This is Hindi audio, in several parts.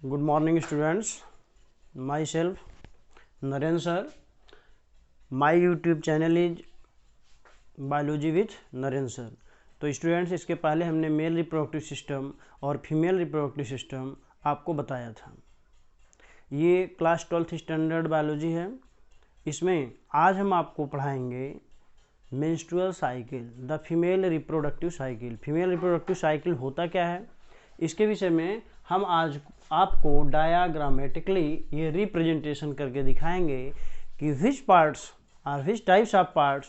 Good morning students, myself Naren sir. My YouTube channel is biology with Narendra sir. तो स्टूडेंट्स, इसके पहले हमने मेल रिप्रोडक्टिव सिस्टम और फीमेल रिप्रोडक्टिव सिस्टम आपको बताया था। ये क्लास 12th स्टैंडर्ड बायोलॉजी है। इसमें आज हम आपको पढ़ाएंगे menstrual cycle, the female reproductive cycle. Female reproductive cycle होता क्या है, इसके विषय में हम आज आपको डायाग्रामेटिकली ये रिप्रेजेंटेशन करके दिखाएंगे कि विच पार्ट्स और which types of parts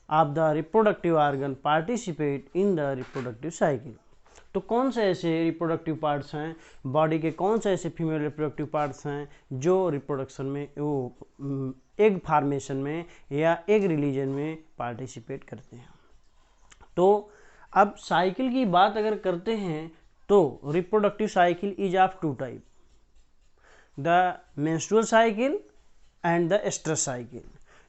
of the reproductive organ participate in the reproductive cycle. तो कौन से ऐसे रिप्रोडक्टिव पार्ट्स हैं, बॉडी के कौन से ऐसे फीमेल रिप्रोडक्टिव पार्ट्स हैं जो रिप्रोडक्शन में, वो एग फार्मेशन में या एग रिलीजन में पार्टिसिपेट करते हैं। तो अब साइकिल की बात अगर करते हैं तो reproductive cycle is of two type, the menstrual cycle and the estrus cycle.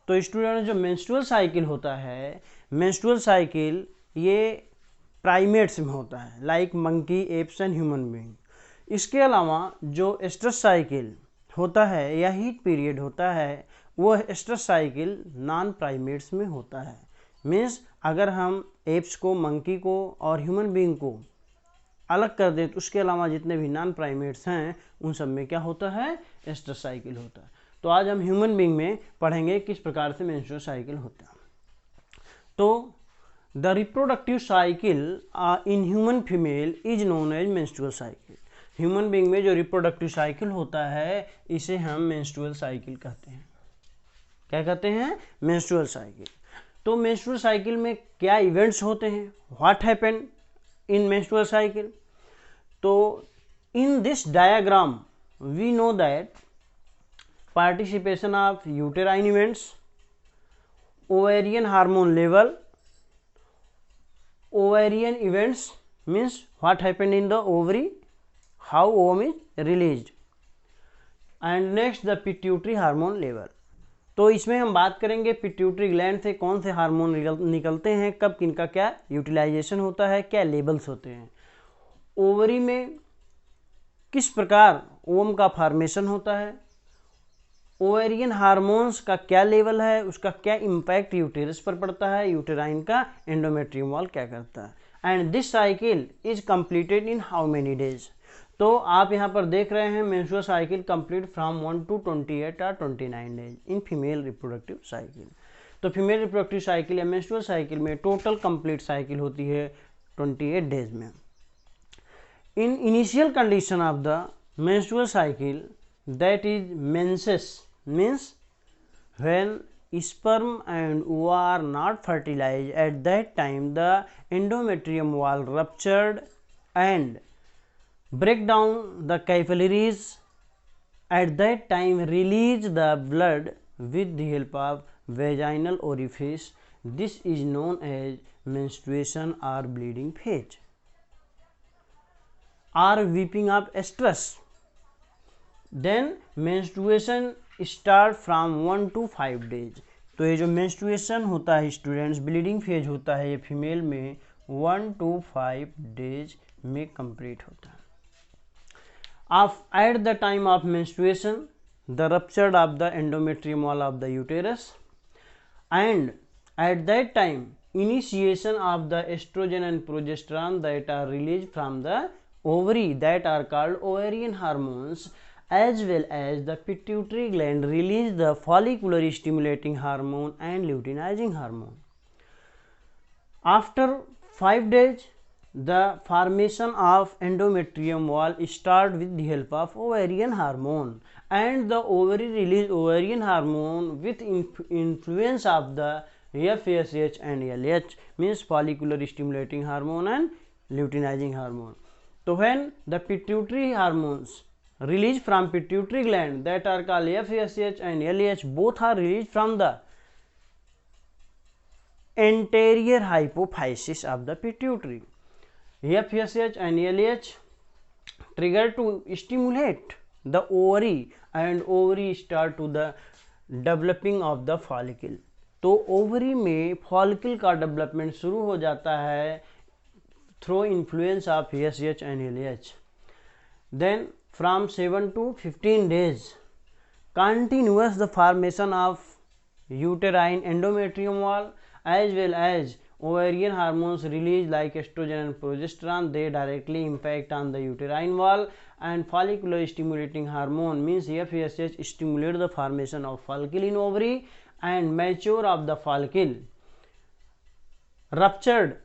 तो स्टूडेंट, जो मेंस्ट्रुअल साइकिल होता है, मेंस्ट्रुअल साइकिल ये प्राइमेट्स में होता है, like monkey, apes and human being. इसके अलावा जो एस्ट्रस साइकिल होता है या हीट पीरियड होता है, वो एस्ट्रस साइकिल नॉन प्राइमेट्स में होता है। मीन्स अगर हम एप्स को, मंकी को और ह्यूमन बीइंग को अलग कर दें तो उसके अलावा जितने भी नॉन प्राइमेट्स हैं उन सब में क्या होता है, एस्ट्रस साइकिल होता है। तो आज हम ह्यूमन बीइंग में पढ़ेंगे किस प्रकार से मेंस्ट्रुअल साइकिल होता है। तो the reproductive cycle in human female is known as menstrual cycle. Human being में जो रिप्रोडक्टिव साइकिल होता है इसे हम मेंस्ट्रुअल साइकिल कहते हैं। क्या कहते हैं? Menstrual cycle. तो मेंस्ट्रुअल साइकिल में क्या इवेंट्स होते हैं, what happen in menstrual cycle. तो in this diagram we know that participation of uterine events, ovarian hormone level. Ovarian events means what happened in the ovary, how ovum is released, and next the pituitary hormone level. तो इसमें हम बात करेंगे पिट्यूटरी ग्लैंड से कौन से हार्मोन निकलते हैं, कब किनका क्या यूटिलाइजेशन होता है, क्या लेवल्स होते हैं, ओवरी में किस प्रकार ओवम का फॉर्मेशन होता है, ओवेरियन हार्मोन्स का क्या लेवल है, उसका क्या इम्पैक्ट यूटेरस पर पड़ता है, यूटेराइन का एंडोमेट्रियम वॉल क्या करता है, and this cycle is completed in how many days. तो आप यहाँ पर देख रहे हैं menstrual cycle complete from 1 to 28 और 29 days in female reproductive cycle. तो फीमेल रिप्रोडक्टिव साइकिल या मेंस्ट्रुअल साइकिल में टोटल कंप्लीट साइकिल होती है 28 डेज में। In initial condition of the menstrual cycle, that is menses, means when sperm and ova are not fertilized, at that time the endometrium wall ruptured and break down the capillaries, at that time release the blood with the help of vaginal orifice. This is known as menstruation or bleeding phase or weeping of estrus. Then menstruation start from 1 to 5 days. तो ये जो मेंस्ट्रुएशन होता है स्टूडेंट्स, ब्लीडिंग फेज होता है ये फीमेल में 1 to 5 डेज में कंप्लीट होता है। At the time of menstruation the ruptured of the endometrium wall of the uterus, and at that time initiation of the estrogen and progesterone that are release from the ovary, that are called ovarian hormones, as well as the pituitary gland release the follicular stimulating hormone and luteinizing hormone. After 5 days, the formation of endometrium wall start with the help of ovarian hormone, and the ovary release ovarian hormone with influence of the FSH and LH, means follicular stimulating hormone and luteinizing hormone. So when the pituitary hormones released from pituitary gland that are called FSH and LH, both are released from the anterior hypophysis of the pituitary. FSH and LH trigger to stimulate the ovary, and ovary start to the developing of the follicle. तो ओवरी में फॉलिकल का डेवलपमेंट शुरू हो जाता है through influence of FSH and LH. Then from 7 to 15 days continuous the formation of uterine endometrium wall as well as ovarian hormones released like estrogen and progesterone. They directly impact on the uterine wall, and follicular stimulating hormone means FSH stimulate the formation of follicle in ovary and mature of the follicle. Ruptured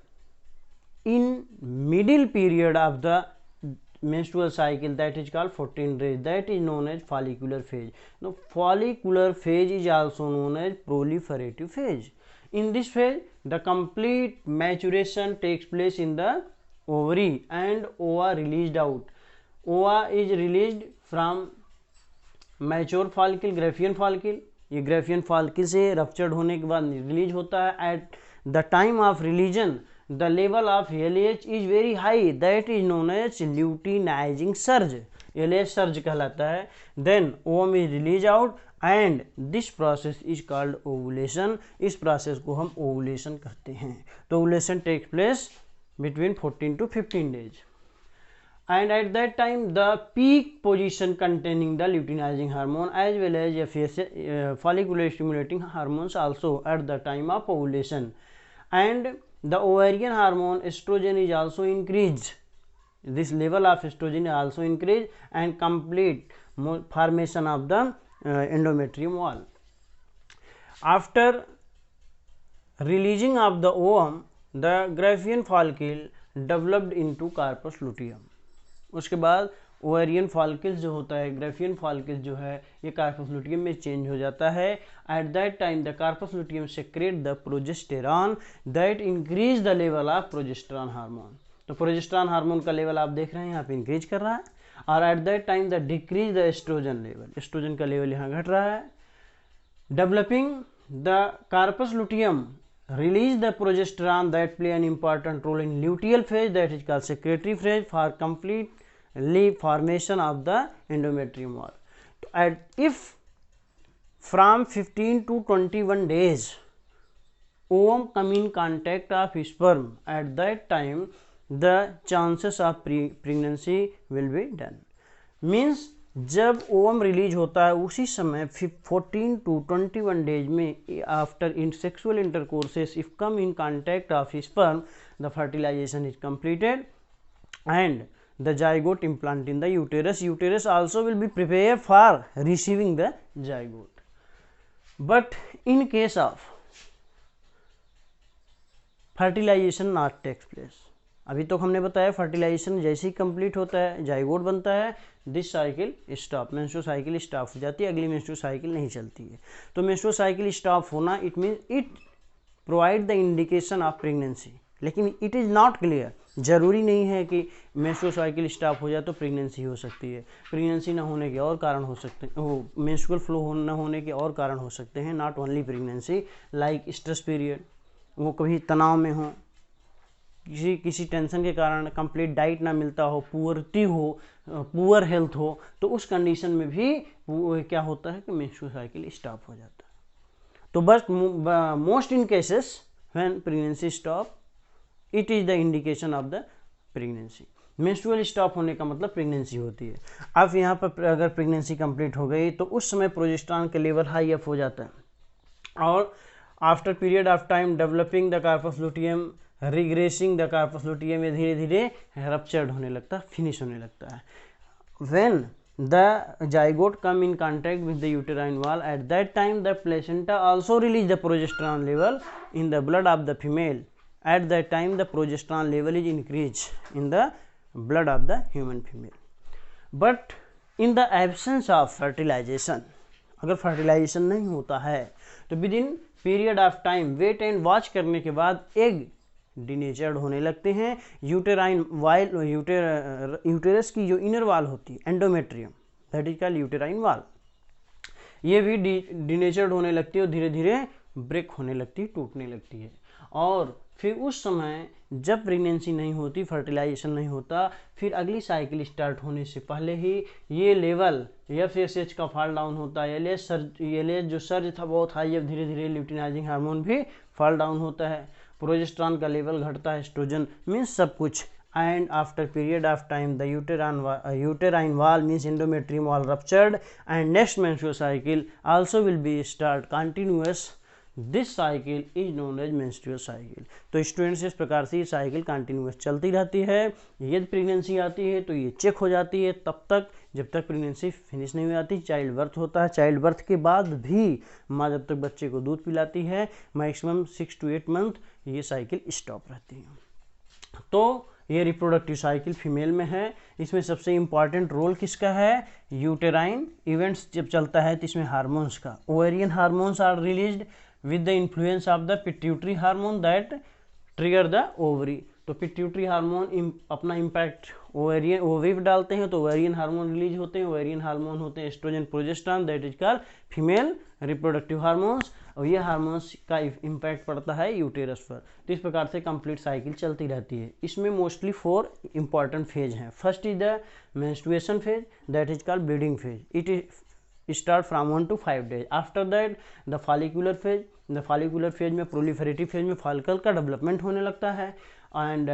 in middle period of the menstrual cycle, that is called 14 days, that is known as follicular phase. Now follicular phase is also known as proliferative phase. In this phase the complete maturation takes place in the ovary and ova released out. Ova is released from mature follicle, Graafian follicle. ये ग्रेफियन follicle से रप्चर्ड होने के बाद रिलीज होता है. At the time of religion the level of LH is very high, that is known as luteinizing surge. LH surge कहलाता है. Then ovum is released out and this process is called ovulation. इस process को हम ovulation कहते हैं. तो ovulation takes place between 14 to 15 days. And at that time the peak position containing the luteinizing hormone as well as FSH follicular stimulating hormones also at the time of ovulation. And the ovarian hormone estrogen is also increased. This level of estrogen is also increased and complete formation of the endometrium wall. After releasing of the ovum, the graphian follicle developed into corpus luteum. उसके बाद ओवेरियन फॉलिकल जो होता है, ग्रेफियन फॉलिकल जो है, ये कार्पस लुटियम में चेंज हो जाता है. At that time the corpus luteum secrete the progesterone that increase the level of progesterone hormone. तो प्रोजेस्टेरॉन हार्मोन का लेवल आप देख रहे हैं यहाँ पे इंक्रीज कर रहा है. और at that time the decrease the estrogen level, estrogen का लेवल यहाँ घट रहा है. Developing the corpus luteum release the progesterone that play an important role in luteal phase, that is called secretory phase, for completely formation of the endometrium wall. If from 15 to 21 days ovum come in contact of sperm, at that time the chances of pregnancy will be done. Means जब ओवम रिलीज होता है उसी समय 14 to 21 डेज में after in sexual intercourses if come in contact of sperm the fertilization is completed and the zygote implant in the uterus. Uterus also will be prepare for receiving the zygote. But in case of fertilization not takes place, अभी तो हमने बताया फर्टिलाइजेशन जैसे ही कंप्लीट होता है जाइगोट बनता है, this cycle stop, menstrual cycle stop हो जाती है, अगली मेंस्ट्रुअल साइकिल नहीं चलती है. तो मेंस्ट्रुअल साइकिल स्टॉप होना it mean it provide the indication of pregnancy. लेकिन इट इज़ नॉट क्लियर, जरूरी नहीं है कि मेंस्ट्रुअल साइकिल स्टॉप हो जाए तो प्रेगनेंसी हो सकती है. प्रेगनेंसी न होने के और कारण हो सकते हैं, वो मेंस्ट्रुअल फ्लो न होने के और कारण हो सकते हैं. Not only pregnancy, like stress period, वो कभी तनाव में हो, किसी टेंशन के कारण कंप्लीट डाइट ना मिलता हो, पुअरिटी हो, पुअर हेल्थ हो, तो उस कंडीशन में भी क्या होता है कि मेंस्ट्रुअल साइकिल स्टॉप हो जाता है. तो बस most in cases when pregnancy stop it is the indication of the pregnancy. Menstrual stop होने का मतलब प्रेगनेंसी होती है. अब यहाँ पर अगर प्रेगनेंसी कंप्लीट हो गई तो उस समय प्रोजेस्टेरॉन का लेवल हाई अप हो जाता है और after period of time developing the corpus luteum regressing the corpus luteum में धीरे धीरे रप्चर्ड होने लगता है, फिनिश होने लगता है. When the zygote come in contact with the uterine wall, at that time the placenta also release the progesterone level in the blood of the female. At that time the progesterone level is increase in the blood of the human female. But in the absence of fertilization, अगर फर्टिलाइजेशन नहीं होता है तो with in period of time wait and watch करने के बाद एग डिनेचर्ड होने लगते हैं. यूटेराइन वाइल यूटेरस की जो इनर वाल होती है endometrium, that is called uterine वाल, ये भी डिनेचर्ड होने लगती है और धीरे धीरे ब्रेक होने लगती है, टूटने लगती है. और फिर उस समय जब प्रेगनेंसी नहीं होती, फर्टिलाइजेशन नहीं होता, फिर अगली साइकिल स्टार्ट होने से पहले ही ये लेवल FSH का फॉल डाउन होता है. LH जो सर्ज था बहुत हाई, अब धीरे धीरे ल्यूटिनाइजिंग हार्मोन भी फॉल डाउन होता है, प्रोजेस्टेरॉन का लेवल घटता है, एस्ट्रोजन मीन्स सब कुछ. and after period of time the uterine wall means endometrium wall ruptured and next menstrual cycle also will be start continuous. This cycle is known as menstrual cycle. तो स्टूडेंट्स इस प्रकार से ये साइकिल कंटिन्यूस चलती रहती है। यदि प्रेगनेंसी आती है तो ये चेक हो जाती है तब तक जब तक प्रेगनेंसी फिनिश नहीं हो जाती। चाइल्ड बर्थ होता है, चाइल्ड बर्थ के बाद भी माँ जब तक बच्चे को दूध पिलाती है मैक्सिमम 6 to 8 मंथ ये साइकिल स्टॉप रहती है। तो ये रिप्रोडक्टिव साइकिल फीमेल में है। इसमें सबसे इम्पॉर्टेंट रोल किसका है? यूटेराइन इवेंट्स जब चलता है तो इसमें हार्मोन्स का, ovarian hormones are released with the influence of the pituitary hormone that trigger the ovary। तो पिट्यूटरी हार्मोन अपना इम्पैक्ट ओवरी पे डालते हैं तो ओवेरियन हार्मोन रिलीज होते हैं। ओवेरियन हार्मोन होते हैं estrogen progesterone that is called female reproductive hormones और ये हार्मोन्स का इम्पैक्ट पड़ता है यूटेरस पर। तो इस प्रकार से कंप्लीट साइकिल चलती रहती है। इसमें मोस्टली 4 इंपॉर्टेंट फेज हैं। First is the menstruation phase that is called bleeding phase. It is start from 1 to 5 days। After that the follicular phase. The follicular phase में प्रोलिफरेटिव फेज में फॉलिकल का डेवलपमेंट होने लगता है and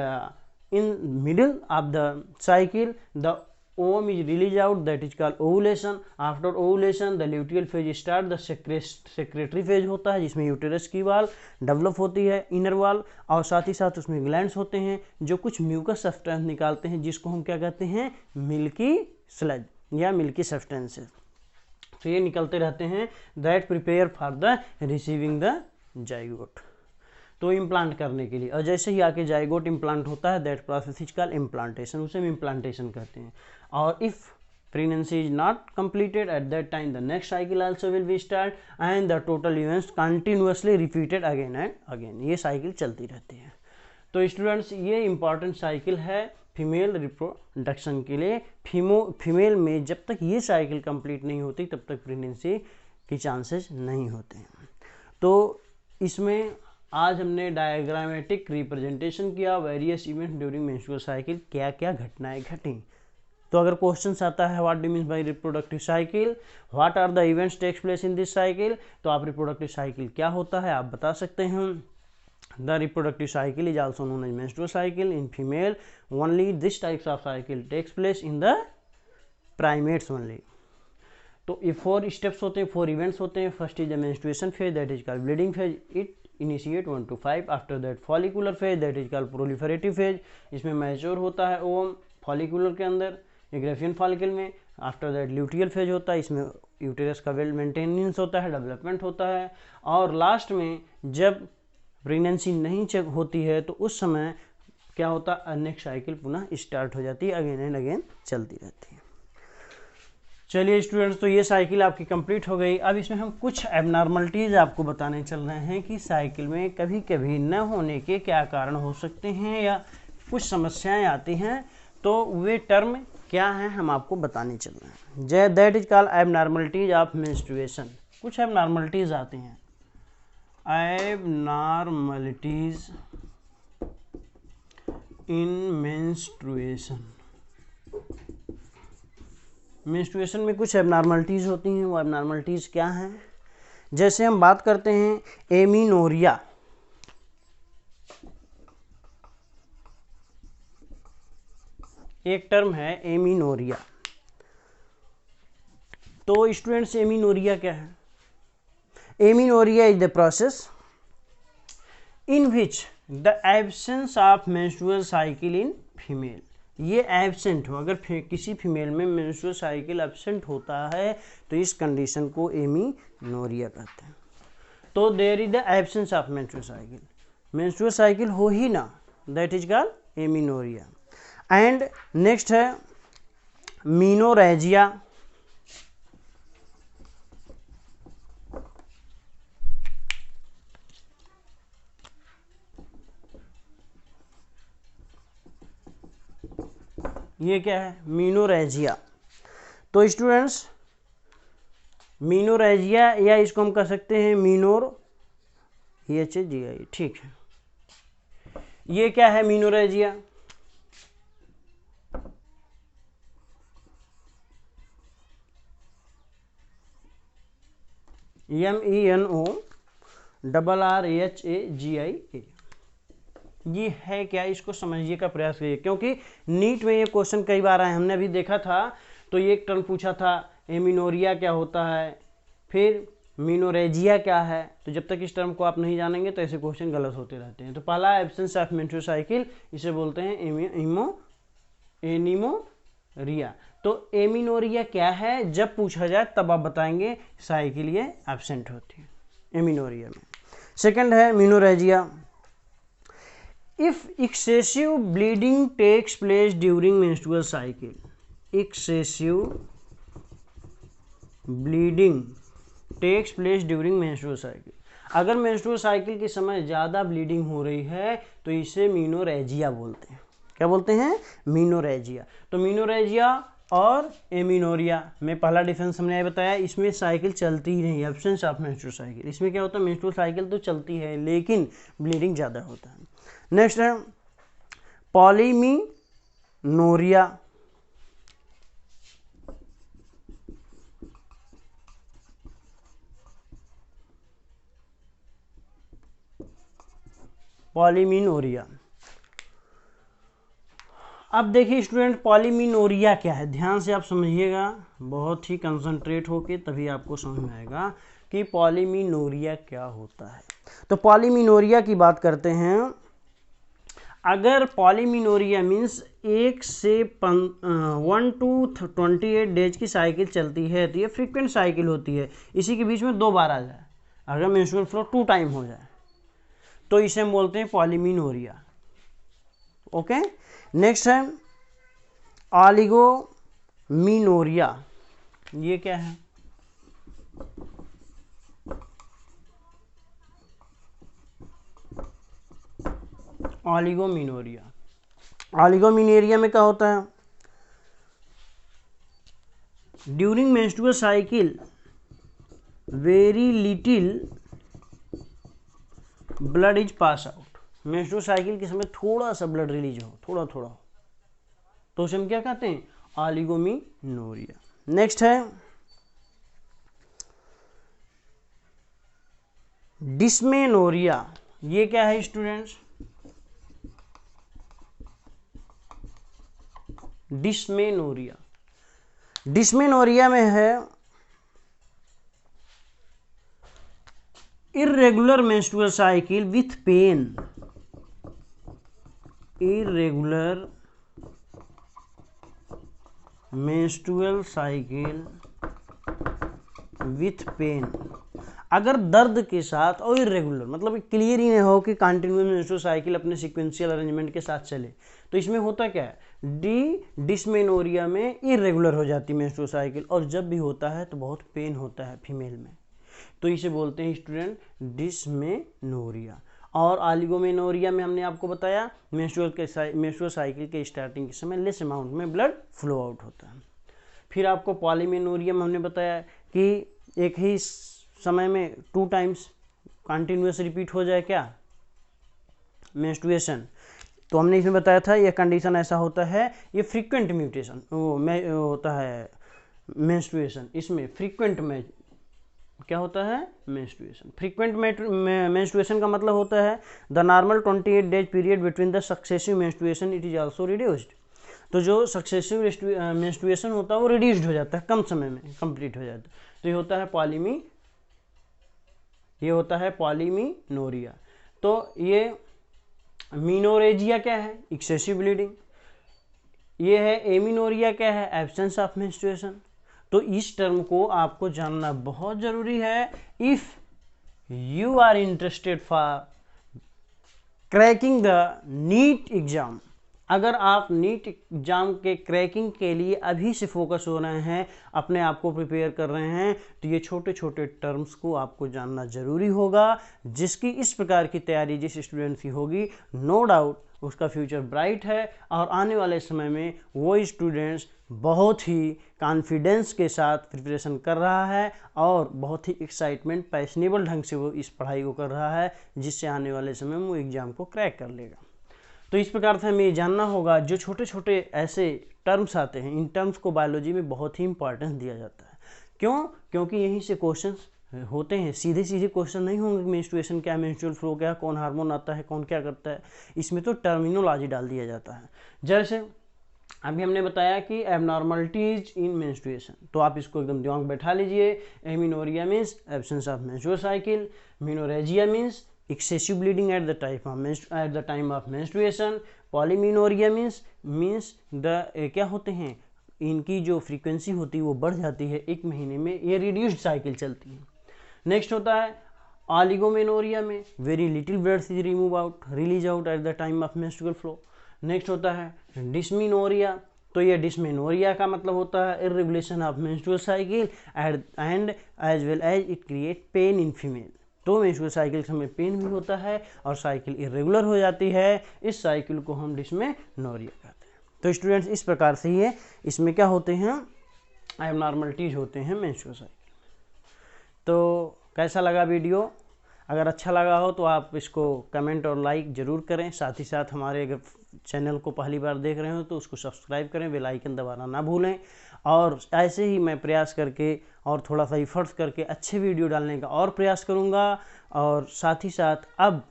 in middle of the cycle the ovum is released out that is called ovulation। after ovulation the luteal phase start। the secretory phase होता है जिसमें यूटेरस की वाल डेवलप होती है, इनर वाल, और साथ ही साथ उसमें ग्लैंड्स होते हैं जो कुछ म्यूकस सब्सटेंस निकालते हैं जिसको हम क्या कहते हैं? मिल्की स्लज या मिल्की सब्सटेंसेस। तो ये निकलते रहते हैं that prepare for the receiving the zygote. तो इम्प्लांट करने के लिए, और जैसे ही आके जाइगोट इम्प्लांट होता है that process is called implantation, उसे हम इम्प्लांटेशन कहते हैं। और if pregnancy is not completed eight that time the next cycle also will B start and the total events continuously repeated again and again. ये साइकिल चलती रहती है। तो स्टूडेंट्स ये इंपॉर्टेंट साइकिल है फीमेल रिप्रोडक्शन के लिए। फीमेल में जब तक ये साइकिल कंप्लीट नहीं होती तब तक प्रेगनेंसी की चांसेस नहीं होते हैं। तो इसमें आज हमने डायग्रामेटिक रिप्रेजेंटेशन किया various event during menstrual cycle, क्या क्या घटनाएं घटी। तो अगर क्वेश्चन आता है what do mean by reproductive cycle, what are the events takes place in this cycle, तो आप रिप्रोडक्टिव साइकिल क्या होता है आप बता सकते हैं। The reproductive cycle is also known as menstrual cycle in female. Only this types of cycle takes place in the primates only. तो ये 4 steps होते हैं, 4 events होते हैं। First is the menstruation phase that is called bleeding phase, it initiate 1 to 5। after that follicular phase that is called proliferative phase, इसमें मैच्योर होता है ओवम फॉलिकुलर के अंदर ग्रेफियन फॉलिकल में। आफ्टर दैट ल्यूटियल फेज होता है, इसमें यूटेरस का वेल मेंटेनेंस होता है, डेवलपमेंट होता है। और लास्ट में जब प्रेगनेंसी नहीं चेक होती है तो उस समय क्या होता है? नेक्स्ट साइकिल पुनः स्टार्ट हो जाती है, अगेन एंड अगेन चलती रहती है। चलिए स्टूडेंट्स, तो ये साइकिल आपकी कंप्लीट हो गई। अब इसमें हम कुछ एबनॉर्मलिटीज़ आपको बताने चल रहे हैं कि साइकिल में कभी कभी न होने के क्या कारण हो सकते हैं या कुछ समस्याएं आती हैं, तो वे टर्म क्या हैं हम आपको बताने चल रहे हैं। That is called abnormalities of menstruation. कुछ एबनॉर्मलिटीज़ आती हैं, abnormalities in menstruation। मेंस्ट्रुएशन में कुछ एबनॉर्मलिटीज़ होती हैं। वो एबनॉर्मलिटीज़ क्या हैं? जैसे हम बात करते हैं एमीनोरिया। एक टर्म है एमीनोरिया। तो स्टूडेंट्स एमीनोरिया क्या है? Amenorrhea is the process in which the absence of menstrual cycle in female। ये एब्सेंट हो, अगर किसी फीमेल में मेंस्ट्रुअल साइकिल एब्सेंट होता है तो इस कंडीशन को एमीनोरिया कहते हैं। तो there is the absence of menstrual cycle, menstrual cycle हो ही ना, that is called amenorrhoea. And next है मीनोरेजिया। ये क्या है? मीनोरेजिया। तो स्टूडेंट्स मीनोरेजिया या इसको हम कह सकते हैं मीनोर HGI, ठीक है। ये क्या है मीनोरेजिया? MENORRHAGIA। ये है क्या, इसको समझिए का प्रयास करिए, क्योंकि नीट में ये क्वेश्चन कई बार आए, हमने अभी देखा था। तो ये एक टर्म पूछा था, एमिनोरिया क्या होता है, फिर मीनोरेजिया क्या है। तो जब तक इस टर्म को आप नहीं जानेंगे तो ऐसे क्वेश्चन गलत होते रहते हैं। तो पहला एब्सेंस ऑफ मेंस्ट्रुअल साइकिल, इसे बोलते हैं एनिमोरिया। तो एमिनोरिया क्या है, जब पूछा जाए तब आप बताएंगे साइकिल ये एब्सेंट होती है एमिनोरिया में। सेकंड है menorrhagia. If excessive bleeding takes place during menstrual cycle, excessive bleeding takes place during menstrual cycle, अगर मेंस्ट्रुअल साइकिल के समय ज़्यादा ब्लीडिंग हो रही है तो इसे मीनोरेजिया बोलते हैं। क्या बोलते हैं? मीनोरेजिया। तो मीनोरेजिया और एमिनोरिया में पहला डिफरेंस हमने ये बताया, इसमें साइकिल चलती ही नहीं, एब्सेंस ऑफ मेंस्ट्रुअल साइकिल। इसमें क्या होता है, मेंस्ट्रुअल साइकिल तो चलती है लेकिन ब्लीडिंग ज़्यादा होता है। नेक्स्ट है पॉलीमिनोरिया। पॉलीमिनोरिया, अब देखिए स्टूडेंट, पॉलीमिनोरिया क्या है, ध्यान से आप समझिएगा, बहुत ही कंसंट्रेट होके तभी आपको समझ में आएगा कि पॉलीमिनोरिया क्या होता है। तो पॉलीमिनोरिया की बात करते हैं। अगर पॉलीमिनोरिया मीन्स 1 से 1 to 28 डेज की साइकिल चलती है तो ये फ्रीक्वेंट साइकिल होती है। इसी के बीच में 2 बार आ जाए, अगर मेंस्ट्रुअल फ्लो 2 टाइम हो जाए तो इसे हम बोलते हैं पॉलीमिनोरिया। ओके, नेक्स्ट है ऑलिगोमिनोरिया। ये क्या है? ऑलिगोमिनोरिया, ऑलिगोमिनोरिया में क्या होता है, during menstrual cycle very little blood is pass out. Menstrual cycle के समय थोड़ा सा ब्लड रिलीज हो, थोड़ा थोड़ा हो, तो उसे हम क्या कहते हैं? ऑलिगोमिनोरिया। नेक्स्ट है डिस्मेनोरिया। ये क्या है स्टूडेंट्स? डिस्मेनोरिया, डिस्मेनोरिया में है irregular menstrual cycle with pain, irregular menstrual cycle with pain। अगर दर्द के साथ और इरेगुलर मतलब क्लियर ही नहीं हो कि कंटिन्यूअस मेंस्ट्रुअल साइकिल अपने सीक्वेंशियल अरेंजमेंट के साथ चले, तो इसमें होता क्या है, डिस्मेनोरिया में इरेगुलर हो जाती है मेंस्ट्रुअल साइकिल, और जब भी होता है तो बहुत पेन होता है फीमेल में, तो इसे बोलते हैं स्टूडेंट डिस्मेनोरिया। और ऑलिगोमेनोरिया में हमने आपको बताया मेंस्ट्रुअल साइकिल के स्टार्टिंग के समय लेस अमाउंट में ब्लड फ्लो आउट होता है। फिर आपको पॉलीमेनोरिया में हमने बताया कि एक ही समय में 2 टाइम्स कंटिन्यूअस रिपीट हो जाए क्या, मेंस्ट्रुएशन। तो हमने इसमें बताया था यह कंडीशन ऐसा होता है, ये फ्रीक्वेंट म्यूटेशन होता है मेंस्ट्रुएशन, इसमें फ्रीक्वेंट में क्या होता है, मेंस्ट्रुएशन। फ्रीक्वेंट मेंस्ट्रुएशन का मतलब होता है the normal 28 days period between the successive menstruation it is also reduced. तो जो सक्सेसिव मेंस्ट्रुएशन होता है वो रिड्यूस्ड हो जाता है, कम समय में कंप्लीट हो जाता है, तो ये होता है पॉलीमिनोरिया। तो ये मीनोरेजिया क्या है, एक्सेसिव ब्लीडिंग। ये है एमिनोरिया क्या है, एब्सेंस ऑफ मेंस्ट्रुएशन। तो इस टर्म को आपको जानना बहुत जरूरी है if you are interested for cracking the NEET exam. अगर आप नीट एग्जाम के क्रैकिंग के लिए अभी से फोकस हो रहे हैं, अपने आप को प्रिपेयर कर रहे हैं, तो ये छोटे छोटे टर्म्स को आपको जानना जरूरी होगा। जिसकी इस प्रकार की तैयारी जिस स्टूडेंट की होगी, नो डाउट उसका फ्यूचर ब्राइट है, और आने वाले समय में वो स्टूडेंट्स बहुत ही कॉन्फिडेंस के साथ प्रिपरेशन कर रहा है और बहुत ही एक्साइटमेंट पैशनेबल ढंग से वो इस पढ़ाई को कर रहा है, जिससे आने वाले समय में वो एग्ज़ाम को क्रैक कर लेगा। तो इस प्रकार से हमें ये जानना होगा, जो छोटे छोटे ऐसे टर्म्स आते हैं, इन टर्म्स को बायोलॉजी में बहुत ही इंपॉर्टेंस दिया जाता है। क्यों? क्योंकि यहीं से क्वेश्चंस होते हैं, सीधे सीधे क्वेश्चन नहीं होंगे मेंस्ट्रुएशन क्या, मेंस्ट्रुअल फ्लो क्या, कौन हार्मोन आता है, कौन क्या करता है, इसमें तो टर्मिनोलॉजी डाल दिया जाता है। जैसे अभी हमने बताया कि एबनॉर्मलिटीज इन मेंस्ट्रुएशन, तो आप इसको एकदम दिमाग में बैठा लीजिए। Amenorrhoea means absence of menstrual cycle, menorrhagia means excessive bleeding at the time of menstruation, polymenorrhoea means क्या होते हैं, इनकी जो फ्रीक्वेंसी होती है वो बढ़ जाती है एक महीने में, ये रिड्यूस्ड साइकिल चलती है। नेक्स्ट होता है ऑलिगोमेनोरिया में very little blood is release out at the time of menstrual flow. Next होता है डिस्मिनोरिया, तो ये डिस्मेनोरिया का मतलब होता है irregulation of menstrual cycle and as well as it create pain in female, तो मेंस्ट्रुअल साइकिल के समय पेन भी होता है और साइकिल इरेगुलर हो जाती है, इस साइकिल को हम डिस्मेनोरिया कहते हैं। तो स्टूडेंट्स इस प्रकार से ये इसमें क्या होते हैं, एबनॉर्मलिटीज होते हैं मेंस्ट्रुअल साइकिल। तो कैसा लगा वीडियो, अगर अच्छा लगा हो तो आप इसको कमेंट और लाइक ज़रूर करें, साथ ही साथ हमारे अगर चैनल को पहली बार देख रहे हो तो उसको सब्सक्राइब करें, बेल आइकन दबाना ना भूलें। और ऐसे ही मैं प्रयास करके और थोड़ा सा एफर्ट्स करके अच्छे वीडियो डालने का और प्रयास करूँगा। और साथ ही साथ अब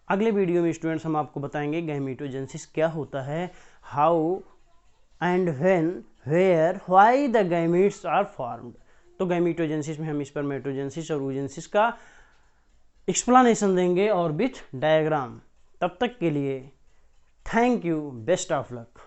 अगले वीडियो में स्टूडेंट्स हम आपको बताएंगे गैमेटोजेनेसिस क्या होता है, how and when where why the gametes are formed. तो गैमेटोजेनेसिस में हम स्पर्मेटोजेनेसिस और oogenesis का एक्सप्लेनेशन देंगे और विथ डायग्राम। तब तक के लिए thank you, best of luck.